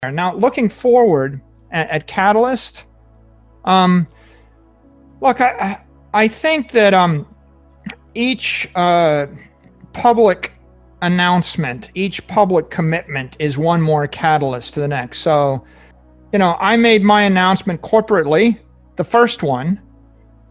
Now, looking forward at Catalyst, look, I think that each public announcement, each public commitment is one more catalyst to the next. So, I made my announcement corporately, the first one,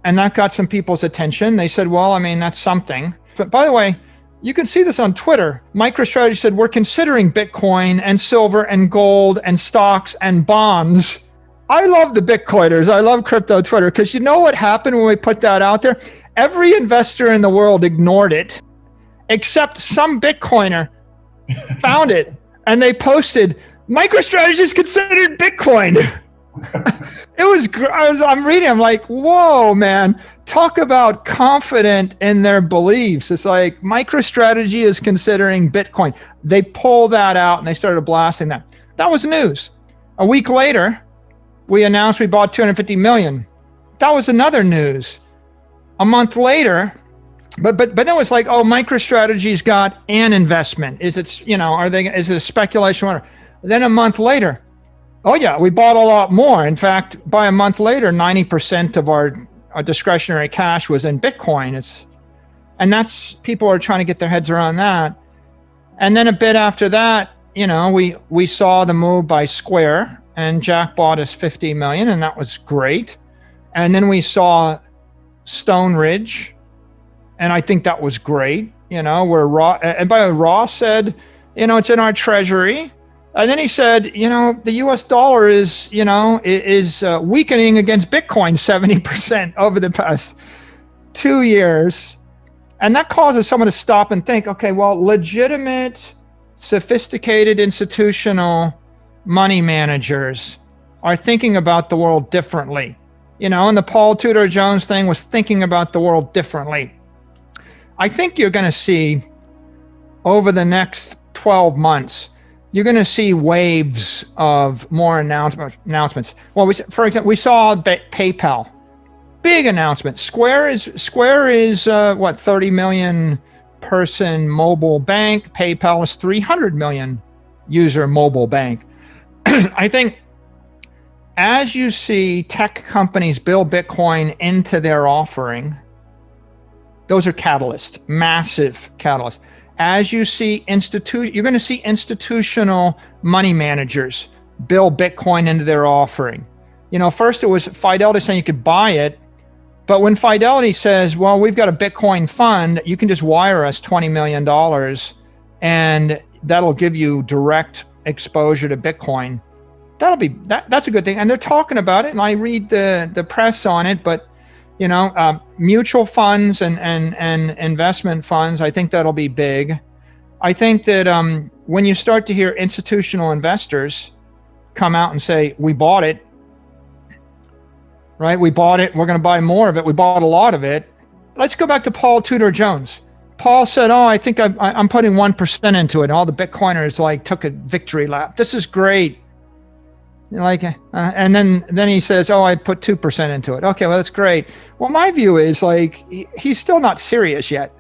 and that got some people's attention. They said, well, I mean, that's something. But by the way, you can see this on Twitter. MicroStrategy said, we're considering Bitcoin and silver and gold and stocks and bonds. I love the Bitcoiners. I love crypto Twitter, because you know what happened when we put that out there? Every investor in the world ignored it, except some Bitcoiner found it, and they posted, MicroStrategy is considered Bitcoin. I'm reading, I'm like, whoa, man, talk about confident in their beliefs. It's like MicroStrategy is considering Bitcoin. They pull that out and they started blasting that. That was news. A week later, we announced we bought 250 million. That was another news. A month later, but then it was like, oh, MicroStrategy's got an investment. Is it, is it a speculation? Then a month later, oh yeah, we bought a lot more. In fact, by a month later, 90% of our discretionary cash was in Bitcoin. And that's, people are trying to get their heads around that. And then a bit after that, we saw the move by Square, and Jack bought us 50 million, and that was great. And then we saw Stone Ridge, and I think that was great. Where Ross, and by the way, Ross said, it's in our treasury. And then he said, the US dollar is weakening against Bitcoin 70% over the past 2 years. And that causes someone to stop and think, okay, well, legitimate, sophisticated institutional money managers are thinking about the world differently. And the Paul Tudor Jones thing was thinking about the world differently. I think you're going to see over the next 12 months, you're going to see waves of more announcements. Well, for example, we saw PayPal, big announcement. Square is 30 million person mobile bank. PayPal is 300 million user mobile bank. I think as you see tech companies build Bitcoin into their offering, those are catalysts, massive catalysts. As you see you're going to see institutional money managers build Bitcoin into their offering. First it was Fidelity saying you could buy it, but when Fidelity says, well, we've got a Bitcoin fund, you can just wire us $20 million and that'll give you direct exposure to Bitcoin. That's a good thing. And they're talking about it, and I read the press on it, but mutual funds and investment funds, I think that'll be big. I think that when you start to hear institutional investors come out and say, we bought it, right? We bought it. We're going to buy more of it. We bought a lot of it. Let's go back to Paul Tudor Jones. Paul said, oh, I think I'm putting 1% into it. All the Bitcoiners took a victory lap. This is great. And then he says, oh, I put 2% into it. Okay, well, that's great. Well, my view is he's still not serious yet.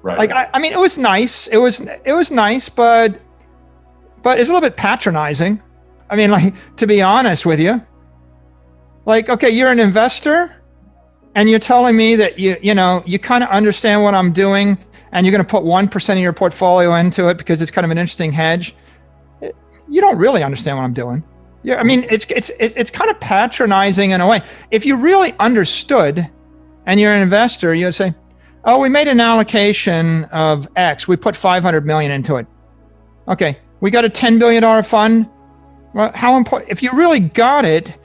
Right. I mean, it was nice. It was nice, but it's a little bit patronizing. I mean, to be honest with you, okay, you're an investor and you're telling me that you kind of understand what I'm doing and you're going to put 1% of your portfolio into it because it's kind of an interesting hedge. You don't really understand what I'm doing. Yeah, I mean, it's kind of patronizing in a way. If you really understood and you're an investor, you'd say, oh, we made an allocation of X. We put 500 million into it. Okay, we got a $10 billion fund. Well, how important, if you really got it,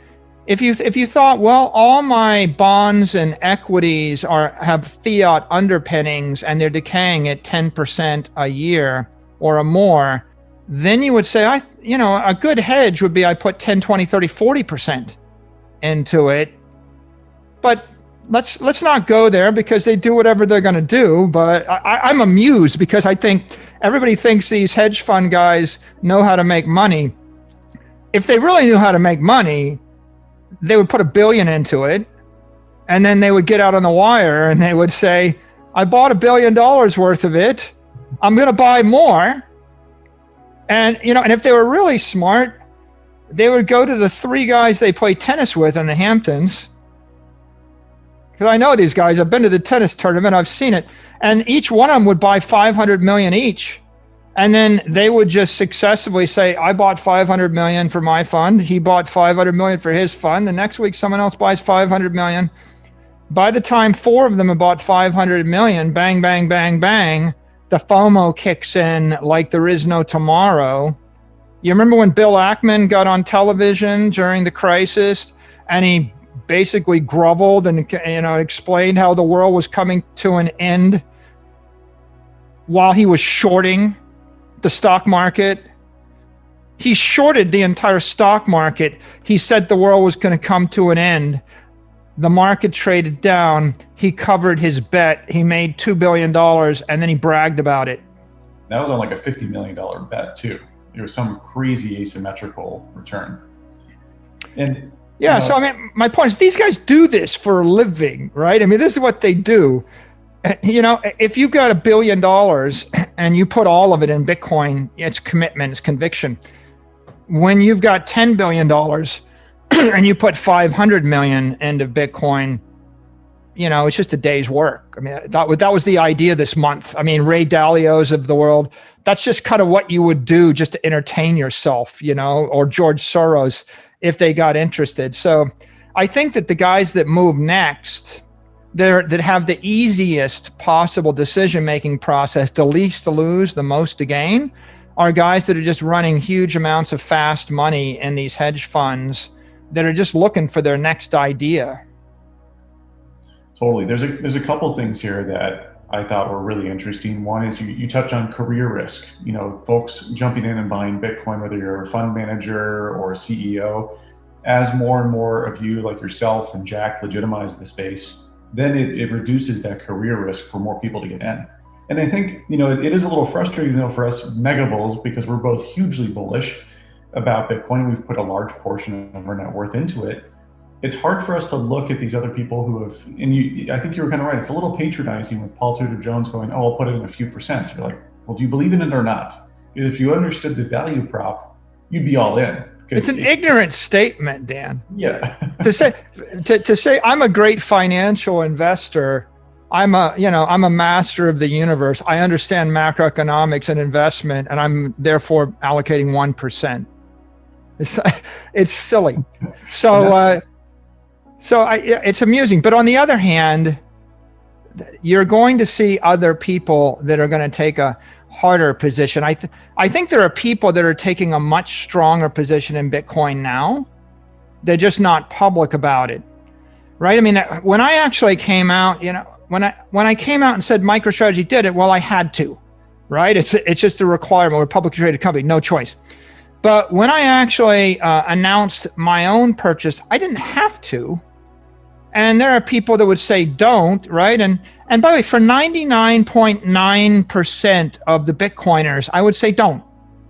if you thought, well, all my bonds and equities have fiat underpinnings and they're decaying at 10% a year or more, then you would say, a good hedge would be I put 10, 20, 30, 40% into it. But let's not go there because they do whatever they're going to do. But I'm amused because I think everybody thinks these hedge fund guys know how to make money. If they really knew how to make money, they would put $1 billion into it. And then they would get out on the wire and they would say, I bought $1 billion worth of it. I'm going to buy more. And, and if they were really smart, they would go to the 3 guys they play tennis with in the Hamptons. Because I know these guys. I've been to the tennis tournament. I've seen it. And each one of them would buy 500 million each. And then they would just successively say, I bought 500 million for my fund. He bought 500 million for his fund. The next week, someone else buys 500 million. By the time 4 of them have bought 500 million, bang, bang, bang, bang, the FOMO kicks in like there is no tomorrow. You remember when Bill Ackman got on television during the crisis and he basically groveled and explained how the world was coming to an end while he was shorting the stock market? He shorted the entire stock market. He said the world was going to come to an end. The market traded down. He covered his bet. He made $2 billion and then he bragged about it. That was on like a $50 million bet too. It was some crazy asymmetrical return. And yeah, so I mean, my point is these guys do this for a living, right? I mean, this is what they do. If you've got $1 billion and you put all of it in Bitcoin, it's commitment, it's conviction. When you've got $10 billion and you put 500 million into Bitcoin, it's just a day's work. I mean, that was the idea this month. I mean, Ray Dalio's of the world, that's just kind of what you would do just to entertain yourself, or George Soros if they got interested. So I think that the guys that move next, that have the easiest possible decision-making process, the least to lose, the most to gain, are guys that are just running huge amounts of fast money in these hedge funds that are just looking for their next idea. Totally. There's a couple things here that I thought were really interesting. One is you touch on career risk. Folks jumping in and buying Bitcoin, whether you're a fund manager or a CEO, as more and more of you like yourself and Jack legitimize the space, then it reduces that career risk for more people to get in. And I think, it is a little frustrating though for us mega bulls because we're both hugely bullish about Bitcoin. We've put a large portion of our net worth into it. It's hard for us to look at these other people who have, and I think you were kind of right. It's a little patronizing with Paul Tudor Jones going, oh, I'll put it in a few percent. You're like, well, do you believe in it or not? If you understood the value prop, you'd be all in. It's an ignorant statement, Dan. Yeah. to say I'm a great financial investor, I'm a master of the universe. I understand macroeconomics and investment, and I'm therefore allocating 1%. It's silly. It's amusing. But on the other hand, you're going to see other people that are going to take a harder position. I think there are people that are taking a much stronger position in Bitcoin now. They're just not public about it, right? I mean, when I actually came out, when I came out and said MicroStrategy did it, well, I had to, right? It's just a requirement. We're a publicly traded company, no choice. But when I actually announced my own purchase, I didn't have to. And there are people that would say don't, right? And by the way, for 99.9% of the Bitcoiners, I would say don't.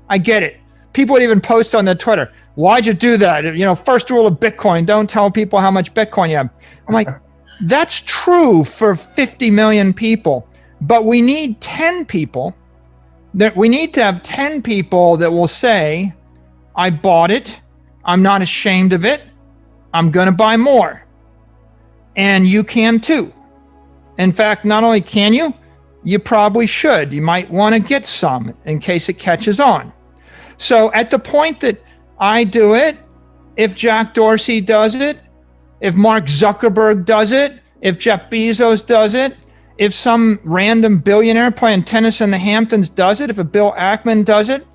I get it. People would even post on their Twitter, why'd you do that? First rule of Bitcoin, don't tell people how much Bitcoin you have. I'm like, that's true for 50 million people, but we need 10 people. We need to have 10 people that will say, I bought it. I'm not ashamed of it. I'm going to buy more. And you can too. In fact, not only can you, you probably should. You might want to get some in case it catches on. So at the point that I do it, if Jack Dorsey does it, if Mark Zuckerberg does it, if Jeff Bezos does it, if some random billionaire playing tennis in the Hamptons does it, if a Bill Ackman does it,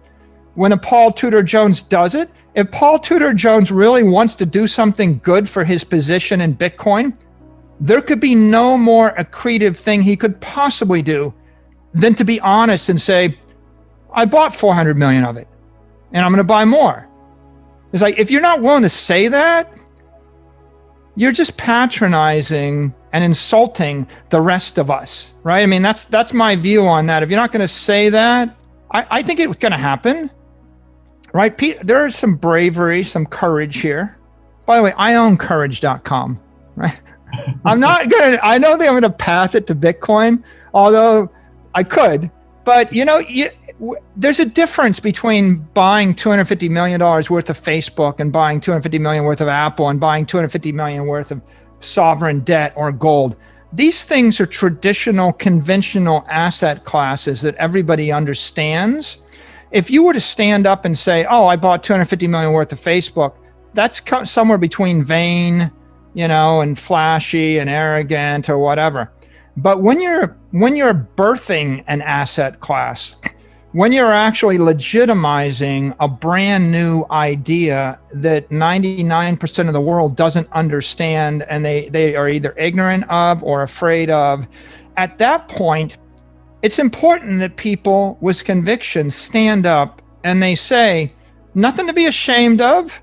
when a Paul Tudor Jones does it, if Paul Tudor Jones really wants to do something good for his position in Bitcoin, there could be no more accretive thing he could possibly do than to be honest and say, I bought 400 million of it and I'm going to buy more. It's like, if you're not willing to say that, you're just patronizing and insulting the rest of us, right? I mean, that's my view on that. If you're not going to say that, I think it's going to happen, right? There is some bravery, some courage here. By the way, I own courage.com, right? I know that I'm going to path it to Bitcoin, although I could, but there's a difference between buying $250 million worth of Facebook and buying $250 million worth of Apple and buying $250 million worth of sovereign debt or gold. These things are traditional, conventional asset classes that everybody understands. If you were to stand up and say, oh, I bought $250 million worth of Facebook, that's somewhere between vain, and flashy and arrogant or whatever. But when you're birthing an asset class, when you're actually legitimizing a brand new idea that 99% of the world doesn't understand and they are either ignorant of or afraid of, at that point, it's important that people with conviction stand up and they say, nothing to be ashamed of.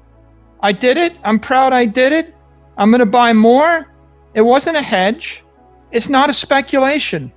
I did it. I'm proud I did it. I'm going to buy more. It wasn't a hedge. It's not a speculation.